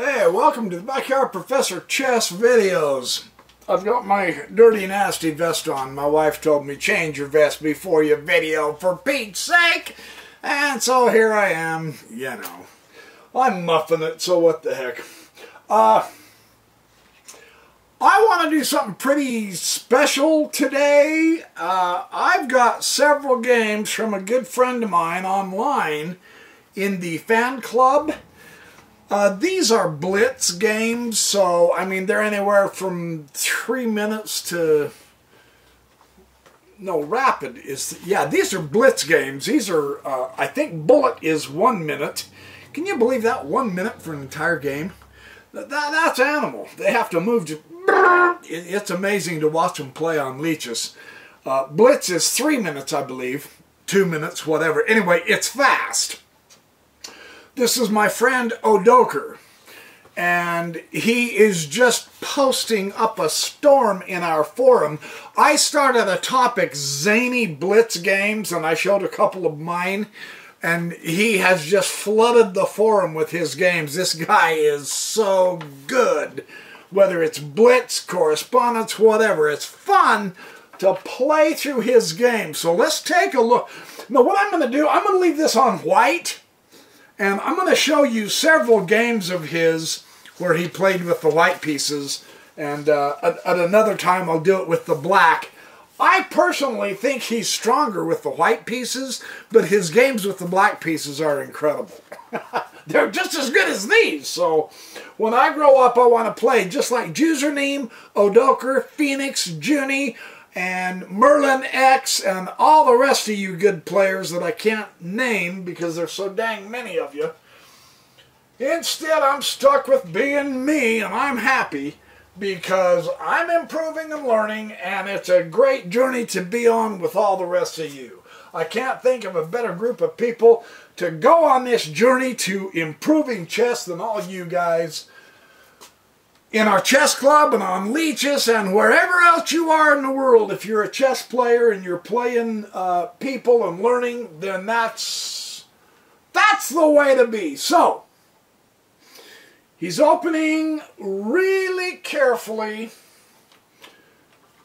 Hey, welcome to the Backyard Professor Chess videos. I've got my dirty nasty vest on. My wife told me change your vest before you video for Pete's sake. And so here I am, you know. I'm muffing it, so what the heck. I want to do something pretty special today. I've got several games from a good friend of mine online in the fan club. These are Blitz games, so, I mean, they're anywhere from 3 minutes to... No, Rapid is... Yeah, these are Blitz games. These are, I think Bullet is 1 minute. Can you believe that? 1 minute for an entire game? That's animal. They have to move to... It's amazing to watch them play on leeches. Blitz is 3 minutes, I believe. 2 minutes, whatever. Anyway, it's fast. This is my friend Odoaker, and he is just posting up a storm in our forum. I started a topic, zany Blitz games, and I showed a couple of mine, and he has just flooded the forum with his games. This guy is so good. Whether it's Blitz, correspondence, whatever, it's fun to play through his games. So let's take a look. Now what I'm going to do, I'm going to leave this on white. And I'm going to show you several games of his where he played with the white pieces. And at another time I'll do it with the black. I personally think he's stronger with the white pieces, but his games with the black pieces are incredible. They're just as good as these. So when I grow up, I want to play just like Username, Odoaker, Phoenix, Junie, and Merlin X, and all the rest of you good players that I can't name because there's so dang many of you. Instead, I'm stuck with being me, and I'm happy because I'm improving and learning, and it's a great journey to be on with all the rest of you. I can't think of a better group of people to go on this journey to improving chess than all you guys in our chess club and on leeches and wherever else you are in the world. If you're a chess player and you're playing people and learning, then that's the way to be. So, he's opening really carefully,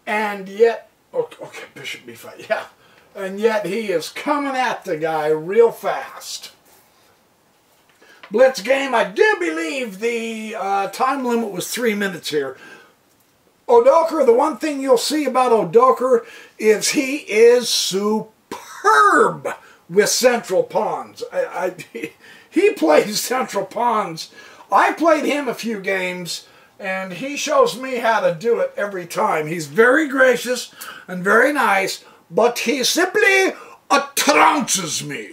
and yet, okay, Bishop B5, yeah, and yet he is coming at the guy real fast. Blitz game, I do believe the time limit was 3 minutes here. Odoaker, the one thing you'll see about Odoaker is he is superb with central pawns. He plays central pawns. I played him a few games, and he shows me how to do it every time. He's very gracious and very nice, but he simply trounces me.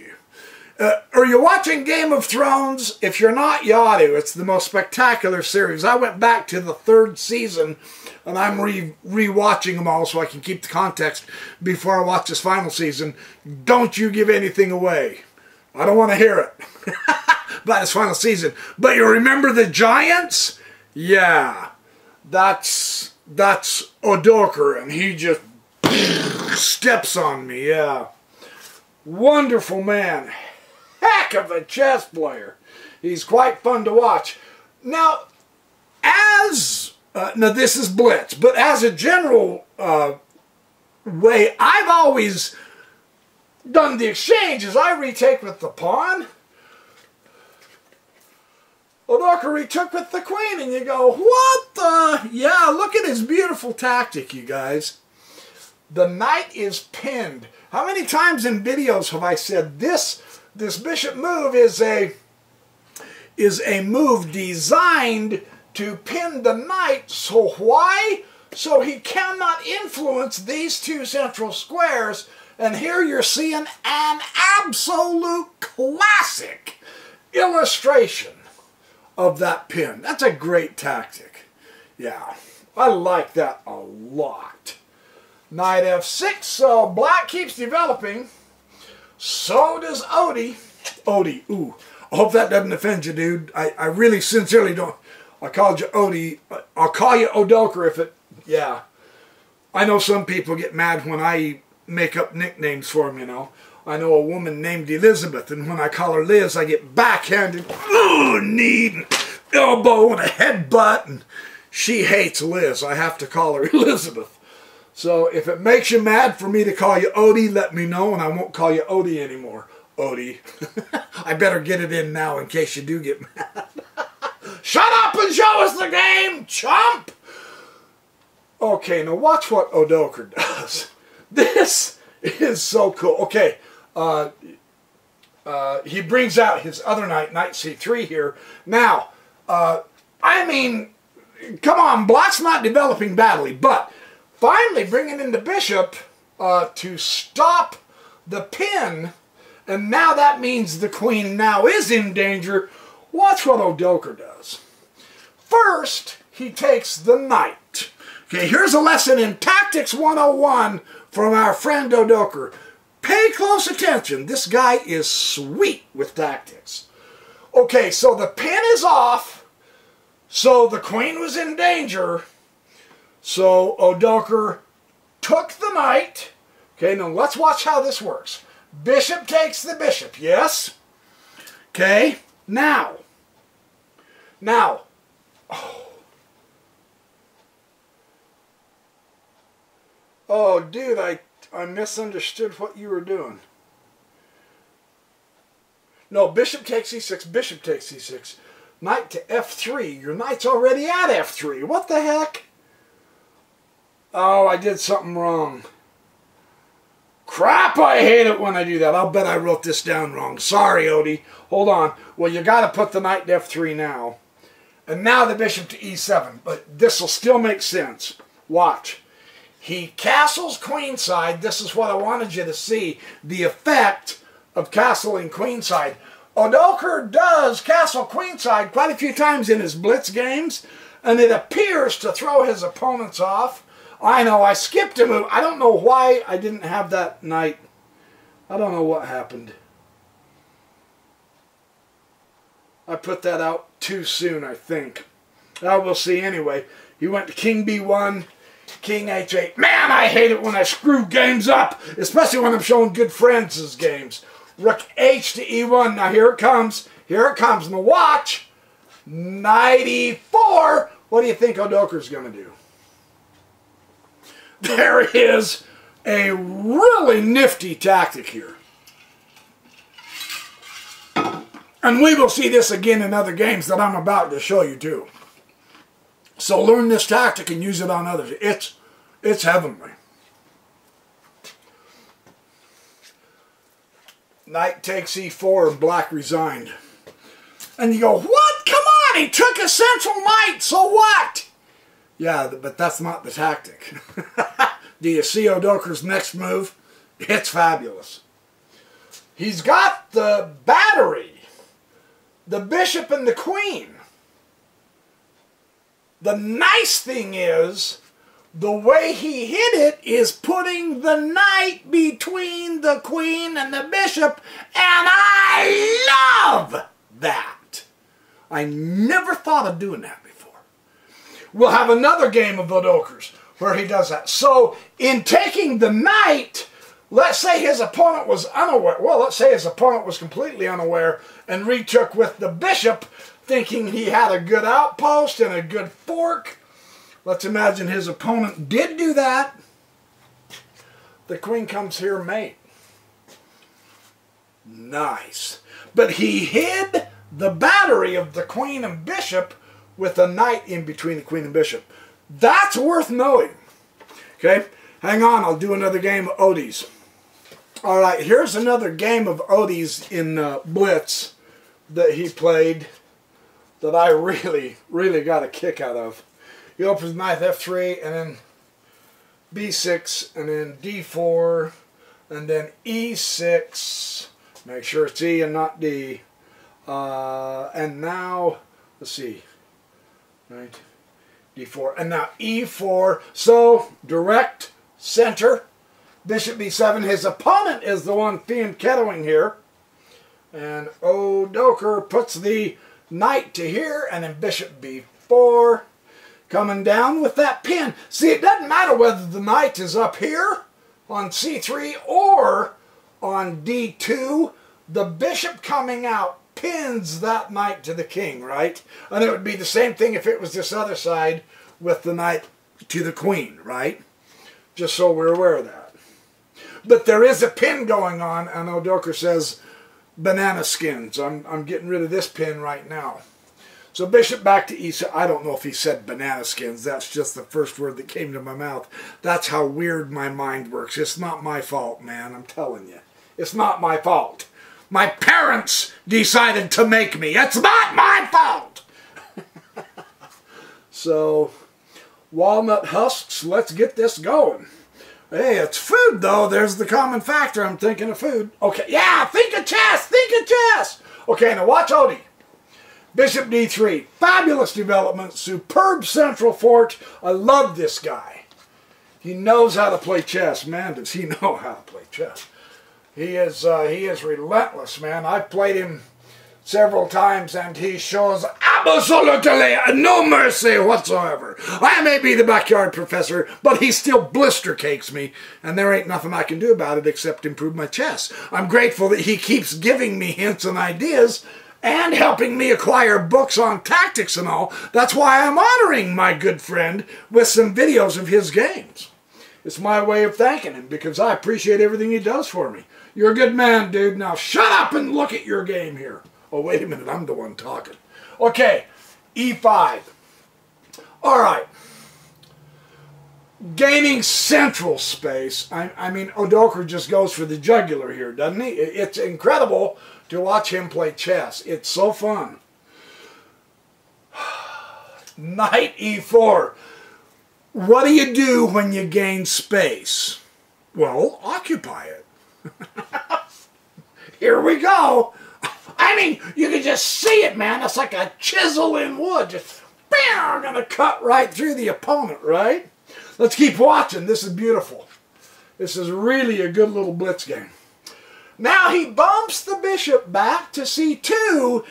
Are you watching Game of Thrones? If you're not, you ought to. It's the most spectacular series. I went back to the 3rd season, and I'm re-watching them all so I can keep the context before I watch this final season. Don't you give anything away. I don't want to hear it about this final season. But you remember the Giants? Yeah, that's Odoaker, and he just steps on me, yeah. Wonderful man. Heck of a chess player. He's quite fun to watch. Now, now this is Blitz, but as a general way, I've always done the exchange as I retake with the pawn. Odoaker retook with the queen, and you go, what the? Yeah, look at his beautiful tactic, you guys. The knight is pinned. How many times in videos have I said this bishop move is a move designed to pin the knight. So why? So he cannot influence these two central squares. And here you're seeing an absolute classic illustration of that pin. That's a great tactic. Yeah, I like that a lot. Knight f6, so black keeps developing. So does Odie. Odie, ooh. I hope that doesn't offend you, dude. I really sincerely don't. I called you Odie. I'll call you Odoaker if it, yeah. I know some people get mad when I make up nicknames for them, you know. I know a woman named Elizabeth, and when I call her Liz, I get backhanded. Oh, need. elbow and a headbutt, and she hates Liz. I have to call her Elizabeth. So if it makes you mad for me to call you Odie, let me know, and I won't call you Odie anymore. Odie. I better get it in now in case you do get mad. Shut up and show us the game, chump! Okay, now watch what Odoaker does. This is so cool. Okay, he brings out his other knight, knight c3 here. Now, I mean, come on, Black's not developing badly, but finally bringing in the bishop to stop the pin, and now that means the queen now is in danger. Watch what Odoaker does. First, he takes the knight. Okay, here's a lesson in Tactics 101 from our friend Odoaker. Pay close attention. This guy is sweet with tactics. Okay, so the pin is off. So the queen was in danger. So Odoaker took the knight. Okay, now let's watch how this works. Bishop takes the bishop, yes? Okay, now. Oh, dude, I misunderstood what you were doing. No, bishop takes e6, bishop takes e6. Knight to f3. Your knight's already at f3. What the heck? Oh, I did something wrong. Crap, I hate it when I do that. I'll bet I wrote this down wrong. Sorry, Odie. Hold on. Well, you got to put the knight to f3 now. And now the bishop to e7. But this will still make sense. Watch. He castles queenside. This is what I wanted you to see. The effect of castling queenside. Odoaker does castle queenside quite a few times in his Blitz games. And it appears to throw his opponents off. I know, I skipped a move. I don't know why I didn't have that knight. I don't know what happened. I put that out too soon, I think. We'll see anyway. He went to king b1, king h8. Man, I hate it when I screw games up, especially when I'm showing good friends' games. Rook h to e1. Now here it comes. Here it comes. Now watch. Knight e4. What do you think Odoaker's going to do? There is a really nifty tactic here. And we will see this again in other games that I'm about to show you too. So learn this tactic and use it on others. It's heavenly. Knight takes e4 and black resigned. And you go, what? Come on, he took a central knight, so what? Yeah, but that's not the tactic. Do you see Odoaker's next move? It's fabulous. He's got the battery, the bishop and the queen. The nice thing is, the way he hit it is putting the knight between the queen and the bishop, and I love that. I never thought of doing that before. We'll have another game of Odoaker's where he does that. So, in taking the knight, let's say his opponent was unaware. Well, let's say his opponent was completely unaware and retook with the bishop, thinking he had a good outpost and a good fork. Let's imagine his opponent did do that. The queen comes here, mate. Nice. But he hid the battery of the queen and bishop with a knight in between the queen and bishop. That's worth knowing. Okay, hang on, I'll do another game of Odie's. All right, here's another game of Odie's in Blitz that he played that I really got a kick out of. He opens knight f3 and then b6 and then d4 and then e6. Make sure it's E and not D. And now, let's see. Right, d4, and now e4, so direct center, bishop b7. His opponent is the one fianchettoing here, and Odoaker puts the knight to here, and then bishop b4, coming down with that pin. See, it doesn't matter whether the knight is up here on c3 or on d2, the bishop coming out pins that knight to the king, right? And it would be the same thing if it was this other side with the knight to the queen, right? Just so we're aware of that. But there is a pin going on, and Odoaker says banana skins. I'm getting rid of this pin right now. So bishop back to e6. I don't know if he said banana skins. That's just the first word that came to my mouth. That's how weird my mind works. It's not my fault, man. I'm telling you. It's not my fault. My parents decided to make me. It's not my fault. So, walnut husks, let's get this going. Hey, it's food, though. There's the common factor. I'm thinking of food. Okay, yeah, think of chess. Think of chess. Okay, now watch Odie. Bishop d3, fabulous development, superb central fort. I love this guy. He knows how to play chess. Man, does he know how to play chess. He is relentless, man. I've played him several times, and he shows absolutely no mercy whatsoever. I may be the backyard professor, but he still blister cakes me, and there ain't nothing I can do about it except improve my chess. I'm grateful that he keeps giving me hints and ideas, and helping me acquire books on tactics and all. That's why I'm honoring my good friend with some videos of his games. It's my way of thanking him because I appreciate everything he does for me. You're a good man, dude. Now shut up and look at your game here. Oh, wait a minute. I'm the one talking. Okay, e5. All right. Gaining central space. I mean, Odoaker just goes for the jugular here, doesn't he? It's incredible to watch him play chess. It's so fun. Knight e4. What do you do when you gain space? Well, occupy it. Here we go. I mean, you can just see it, man. It's like a chisel in wood. Just, bam, gonna cut right through the opponent, right? Let's keep watching. This is beautiful. This is really a good little blitz game. Now he bumps the bishop back to c2.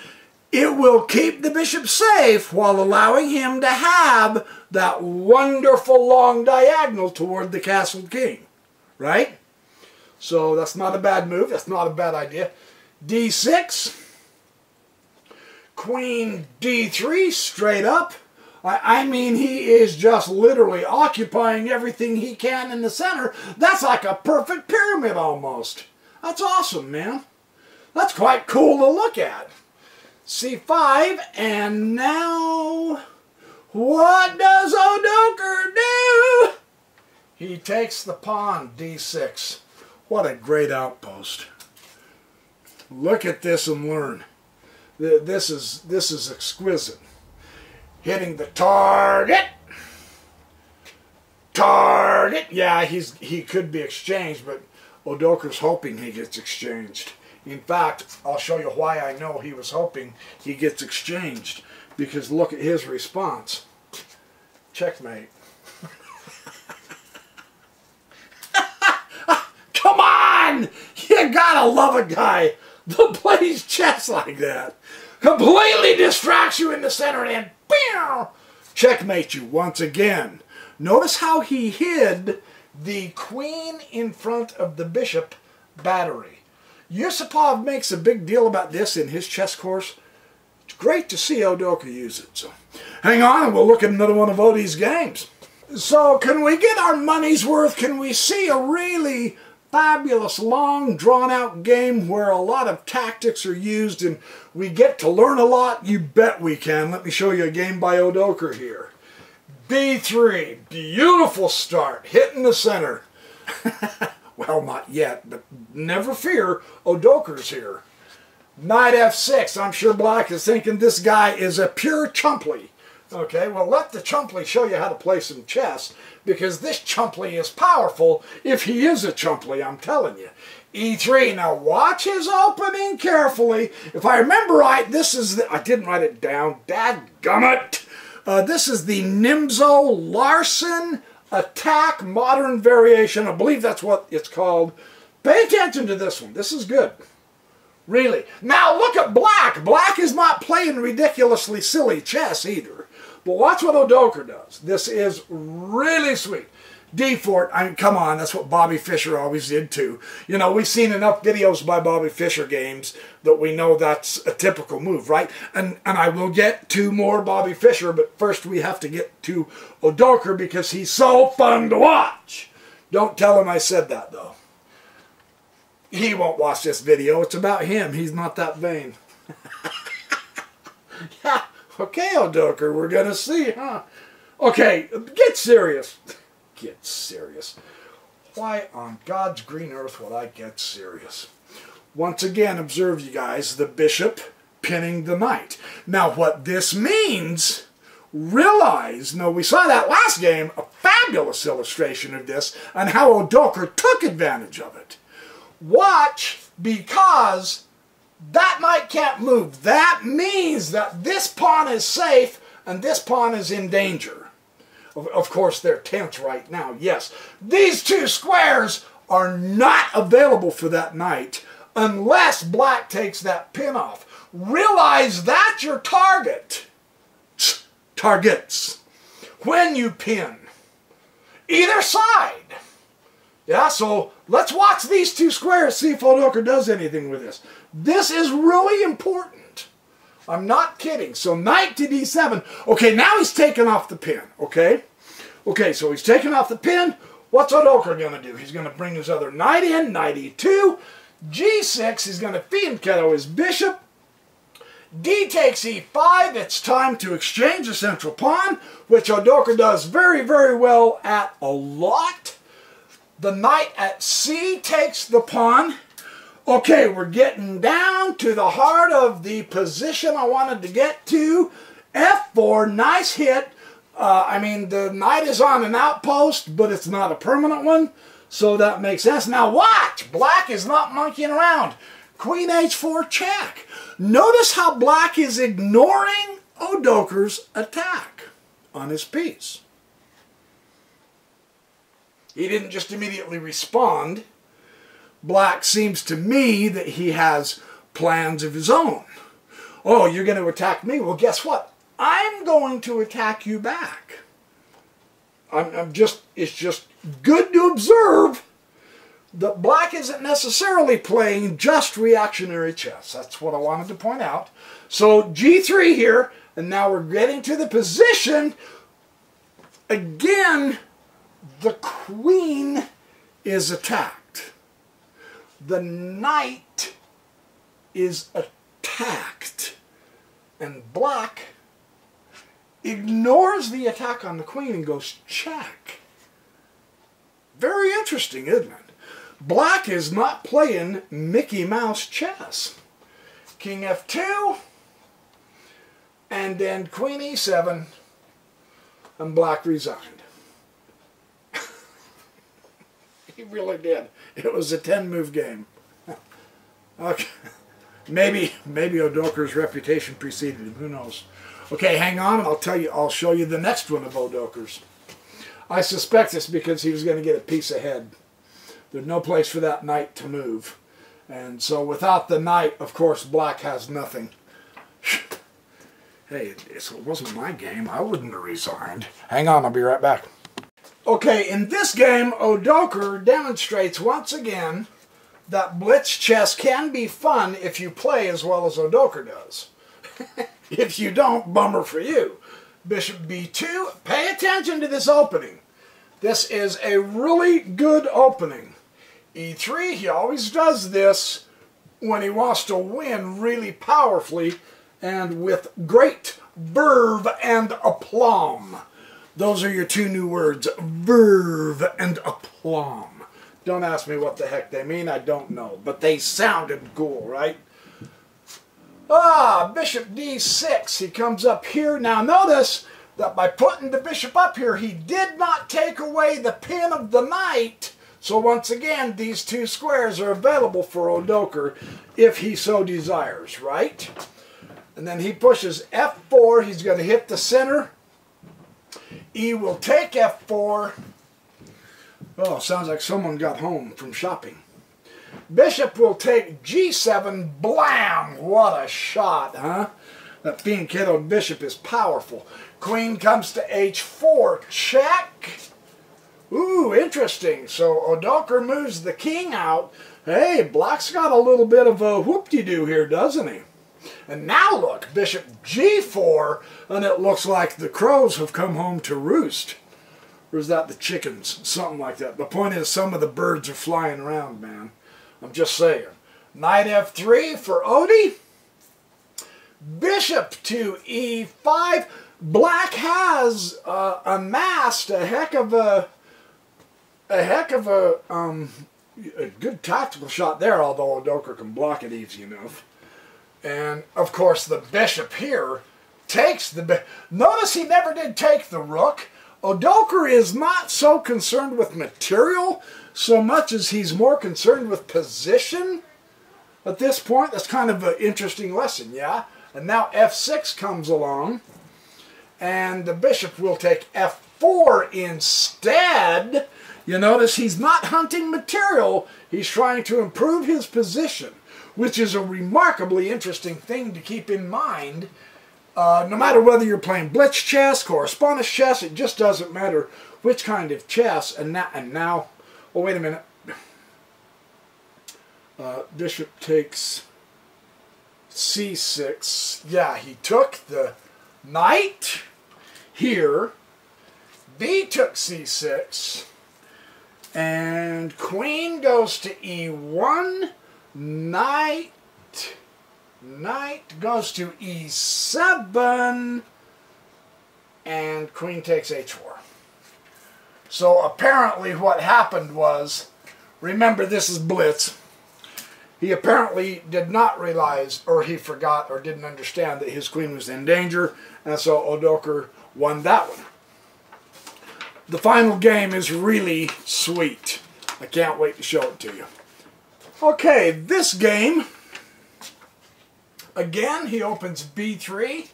It will keep the bishop safe while allowing him to have that wonderful long diagonal toward the castled king, right? So that's not a bad move. That's not a bad idea. d6. Queen d3 straight up. I mean, he is just literally occupying everything he can in the center. That's like a perfect pyramid almost. That's awesome, man. That's quite cool to look at. c5, and now what does Odoaker do? He takes the pawn, d6. What a great outpost. Look at this and learn. This is exquisite. Hitting the target. Target. Yeah, he could be exchanged, but Odoaker's hoping he gets exchanged. In fact, I'll show you why I know he was hoping he gets exchanged. Because look at his response. Checkmate. Come on! You gotta love a guy that plays chess like that. Completely distracts you in the center and bam! Checkmate you once again. Notice how he hid the queen in front of the bishop battery. Yusupov makes a big deal about this in his chess course. It's great to see Odoaker use it. So hang on and we'll look at another one of Odie's games. So can we get our money's worth? Can we see a really fabulous, long, drawn-out game where a lot of tactics are used and we get to learn a lot? You bet we can. Let me show you a game by Odoaker here. b3, beautiful start, hitting the center. Well, not yet, but never fear, Odoaker's here. Knight f6, I'm sure Black is thinking this guy is a pure chumply. Okay, well let the chumply show you how to play some chess, because this chumply is powerful if he is a chumply, I'm telling you. e3, now watch his opening carefully. If I remember right, this is the, I didn't write it down, dadgummit. This is the Nimzo Larsen attack modern variation. I believe that's what it's called. Pay attention to this one. This is good. Really. Now look at Black. Black is not playing ridiculously silly chess either. But watch what Odoaker does. This is really sweet. D4, I mean, come on, that's what Bobby Fischer always did too. You know, we've seen enough videos by Bobby Fischer games that we know that's a typical move, right? And I will get to more Bobby Fischer, but first we have to get to Odoaker because he's so fun to watch. Don't tell him I said that, though. He won't watch this video. It's about him. He's not that vain. Yeah, okay, Odoaker, we're going to see, huh? Okay, get serious. Get serious. Why on God's green earth would I get serious? Once again, observe, you guys, the bishop pinning the knight. Now, what this means, realize, no, we saw that last game, a fabulous illustration of this, and how Odoaker took advantage of it. Watch, because that knight can't move. That means that this pawn is safe, and this pawn is in danger. Of course, they're tense right now, yes. These two squares are not available for that knight unless black takes that pin off. Realize that's your target. Targets. When you pin. Either side. Yeah, so let's watch these two squares, see if Odoaker does anything with this. This is really important. I'm not kidding. So knight to d7. Okay, now he's taken off the pin, okay? Okay, so he's taken off the pin. What's Odoaker going to do? He's going to bring his other knight in, knight e2. g6, he's going to fianchetto his bishop. D takes e5. It's time to exchange the central pawn, which Odoaker does very, very well at a lot. The knight at c takes the pawn. Okay, we're getting down to the heart of the position I wanted to get to. f4, nice hit. I mean, the knight is on an outpost, but it's not a permanent one, so that makes sense. Now watch, black is not monkeying around. Queen h4 check. Notice how black is ignoring Odoaker's attack on his piece. He didn't just immediately respond. Black seems to me that he has plans of his own. Oh, you're going to attack me? Well, guess what? I'm going to attack you back. It's just good to observe that black isn't necessarily playing just reactionary chess. That's what I wanted to point out. So g3 here, and now we're getting to the position. Again, the queen is attacked. The knight is attacked. And black ignores the attack on the queen and goes check. Very interesting, isn't it? Black is not playing Mickey Mouse chess. King f2, and then queen e7, and black resigned. He really did. It was a 10-move game. Okay. Maybe Odoaker's reputation preceded him. Who knows? Okay, hang on, and I'll show you the next one of Odoaker's. I suspect it's because he was going to get a piece ahead. There's no place for that knight to move. And so without the knight, of course, black has nothing. Hey, it wasn't my game. I wouldn't have resigned. Hang on, I'll be right back. Okay, in this game, Odoaker demonstrates once again that blitz chess can be fun if you play as well as Odoaker does. If you don't, bummer for you. Bishop b2. Pay attention to this opening. This is a really good opening. e3, he always does this when he wants to win really powerfully and with great verve and aplomb. Those are your two new words, verve and aplomb. Don't ask me what the heck they mean, I don't know. But they sounded cool, right? Bishop d6, he comes up here. Now notice that by putting the bishop up here, he did not take away the pin of the knight. So once again, these two squares are available for Odoaker if he so desires, right? And then he pushes f4, he's going to hit the center. E will take f4. Oh, sounds like someone got home from shopping. Bishop will take g7. Blam! What a shot, huh? That fianchettoed bishop is powerful. Queen comes to h4. Check. Ooh, interesting. So Odoaker moves the king out. Hey, black's got a little bit of a whoop-de-doo here, doesn't he? And now look, bishop g4, and it looks like the crows have come home to roost. Or is that the chickens? Something like that. The point is, some of the birds are flying around, man. I'm just saying. Knight f3 for Odie. Bishop to e5. Black has amassed a good tactical shot there, although Odoaker can block it easy enough. And of course the bishop here takes the... Notice he never did take the rook. Odoaker is not so concerned with material so much as he's more concerned with position at this point. That's kind of an interesting lesson, yeah? And now f6 comes along, and the bishop will take f4 instead. You notice he's not hunting material, he's trying to improve his position, which is a remarkably interesting thing to keep in mind. No matter whether you're playing blitz chess, correspondence chess, it just doesn't matter which kind of chess. And now, oh wait a minute. Bishop takes c6. Yeah, he took the knight here. B took c6. And queen goes to e1. Knight goes to e7, and queen takes h4. So apparently what happened was, remember this is Blitz, he apparently did not realize, or he forgot, or didn't understand that his queen was in danger, and so Odoaker won that one. The final game is really sweet. I can't wait to show it to you. Okay, this game, again, he opens b3,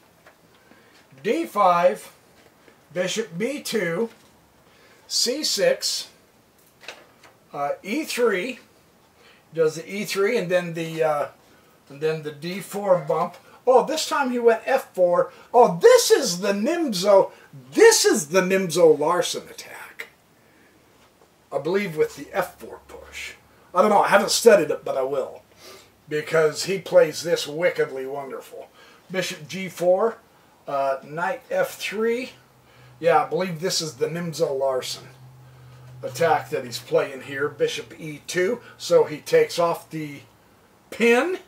d5, bishop b2, c6, e3, does the e3 and then the d4 bump. Oh, this time he went f4. Oh, this is the Nimzo-Larsen attack. I believe with the f4 push. I don't know, I haven't studied it, but I will. Because he plays this wickedly wonderful. Bishop g4, knight f3. Yeah, I believe this is the Nimzo-Larsen attack that he's playing here. Bishop e2, so he takes off the pin.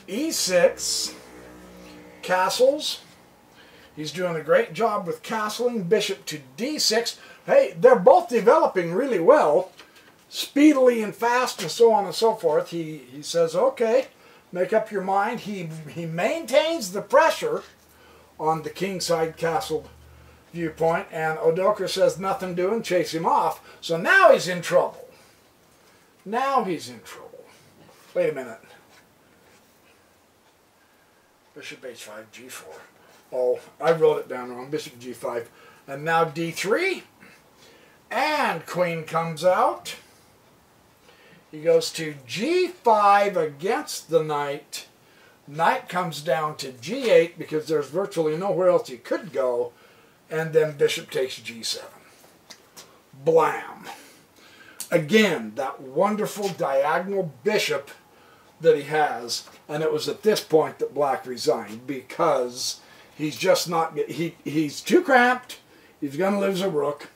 e6, castles. He's doing a great job with castling. Bishop to d6. Hey, they're both developing really well. Speedily and fast and so on and so forth. He says, okay, make up your mind. He maintains the pressure on the kingside castle viewpoint, and Odoaker says nothing doing, chase him off. So now he's in trouble. Now he's in trouble. Wait a minute. Bishop h5, g4. Oh, I wrote it down wrong. Bishop g5. And now d3. And queen comes out. He goes to g5 against the knight. Knight comes down to g8 because there's virtually nowhere else he could go. And then bishop takes g7. Blam. Again, that wonderful diagonal bishop that he has. And it was at this point that black resigned because he's just not... He's too cramped. He's going to lose a rook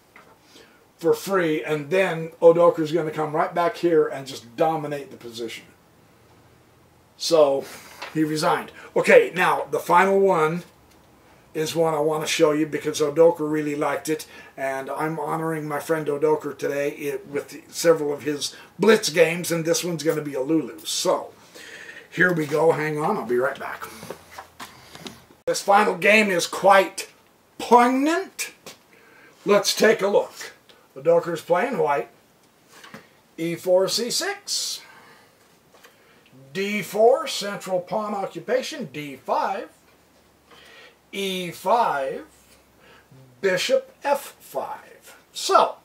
for free, and then Odoaker's going to come right back here and just dominate the position. So he resigned. Okay, now the final one is one I want to show you because Odoaker really liked it, and I'm honoring my friend Odoaker today with several of his Blitz games, and this one's going to be a Lulu. So here we go. Hang on, I'll be right back. This final game is quite poignant. Let's take a look. Odoaker's playing white. e4, c6. d4, central pawn occupation. d5. e5. Bishop f5. So,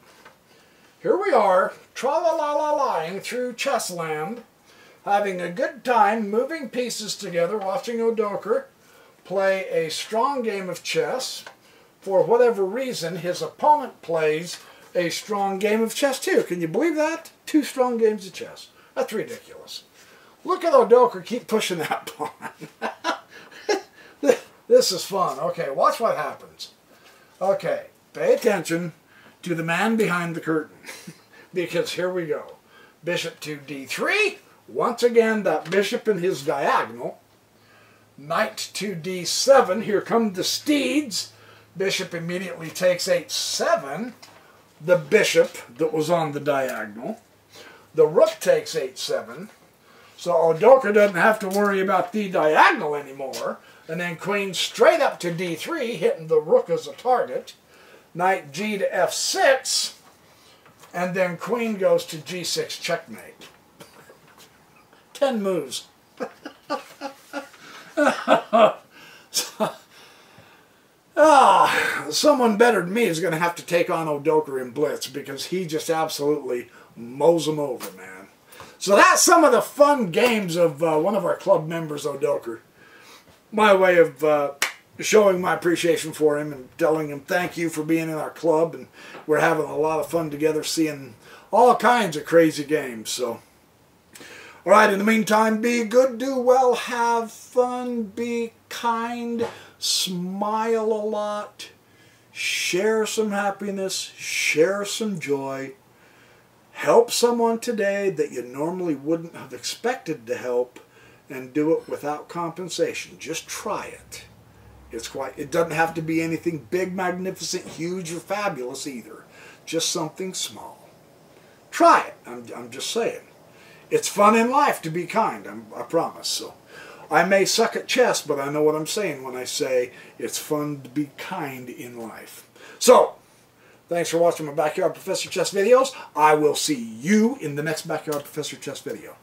here we are, tra-la-la-la-lying through chess land, having a good time moving pieces together, watching Odoaker play a strong game of chess. For whatever reason, his opponent plays a strong game of chess too. Can you believe that? 2 strong games of chess. That's ridiculous. Look at Odoaker keep pushing that pawn. This is fun. Okay, watch what happens. Okay, pay attention to the man behind the curtain. Because here we go. Bishop to d3. Once again, that bishop in his diagonal. Knight to d7. Here come the steeds. Bishop immediately takes h7. The bishop that was on the diagonal. The rook takes h7. So Odoaker doesn't have to worry about the diagonal anymore. And then queen straight up to d3, hitting the rook as a target. Knight g to f6. And then queen goes to g6 checkmate. 10 moves. Someone better than me is going to have to take on Odoaker in Blitz because he just absolutely mows them over, man. So that's some of the fun games of one of our club members, Odoaker. My way of showing my appreciation for him and telling him thank you for being in our club, and we're having a lot of fun together seeing all kinds of crazy games. So, all right, in the meantime, be good, do well, have fun, be kind, smile a lot, share some happiness, share some joy, help someone today that you normally wouldn't have expected to help, and do it without compensation. Just try it. It doesn't have to be anything big, magnificent, huge, or fabulous either. Just something small. Try it. I'm just saying. It's fun in life to be kind, I promise. So I may suck at chess, but I know what I'm saying when I say it's fun to be kind in life. So, thanks for watching my Backyard Professor Chess videos. I will see you in the next Backyard Professor Chess video.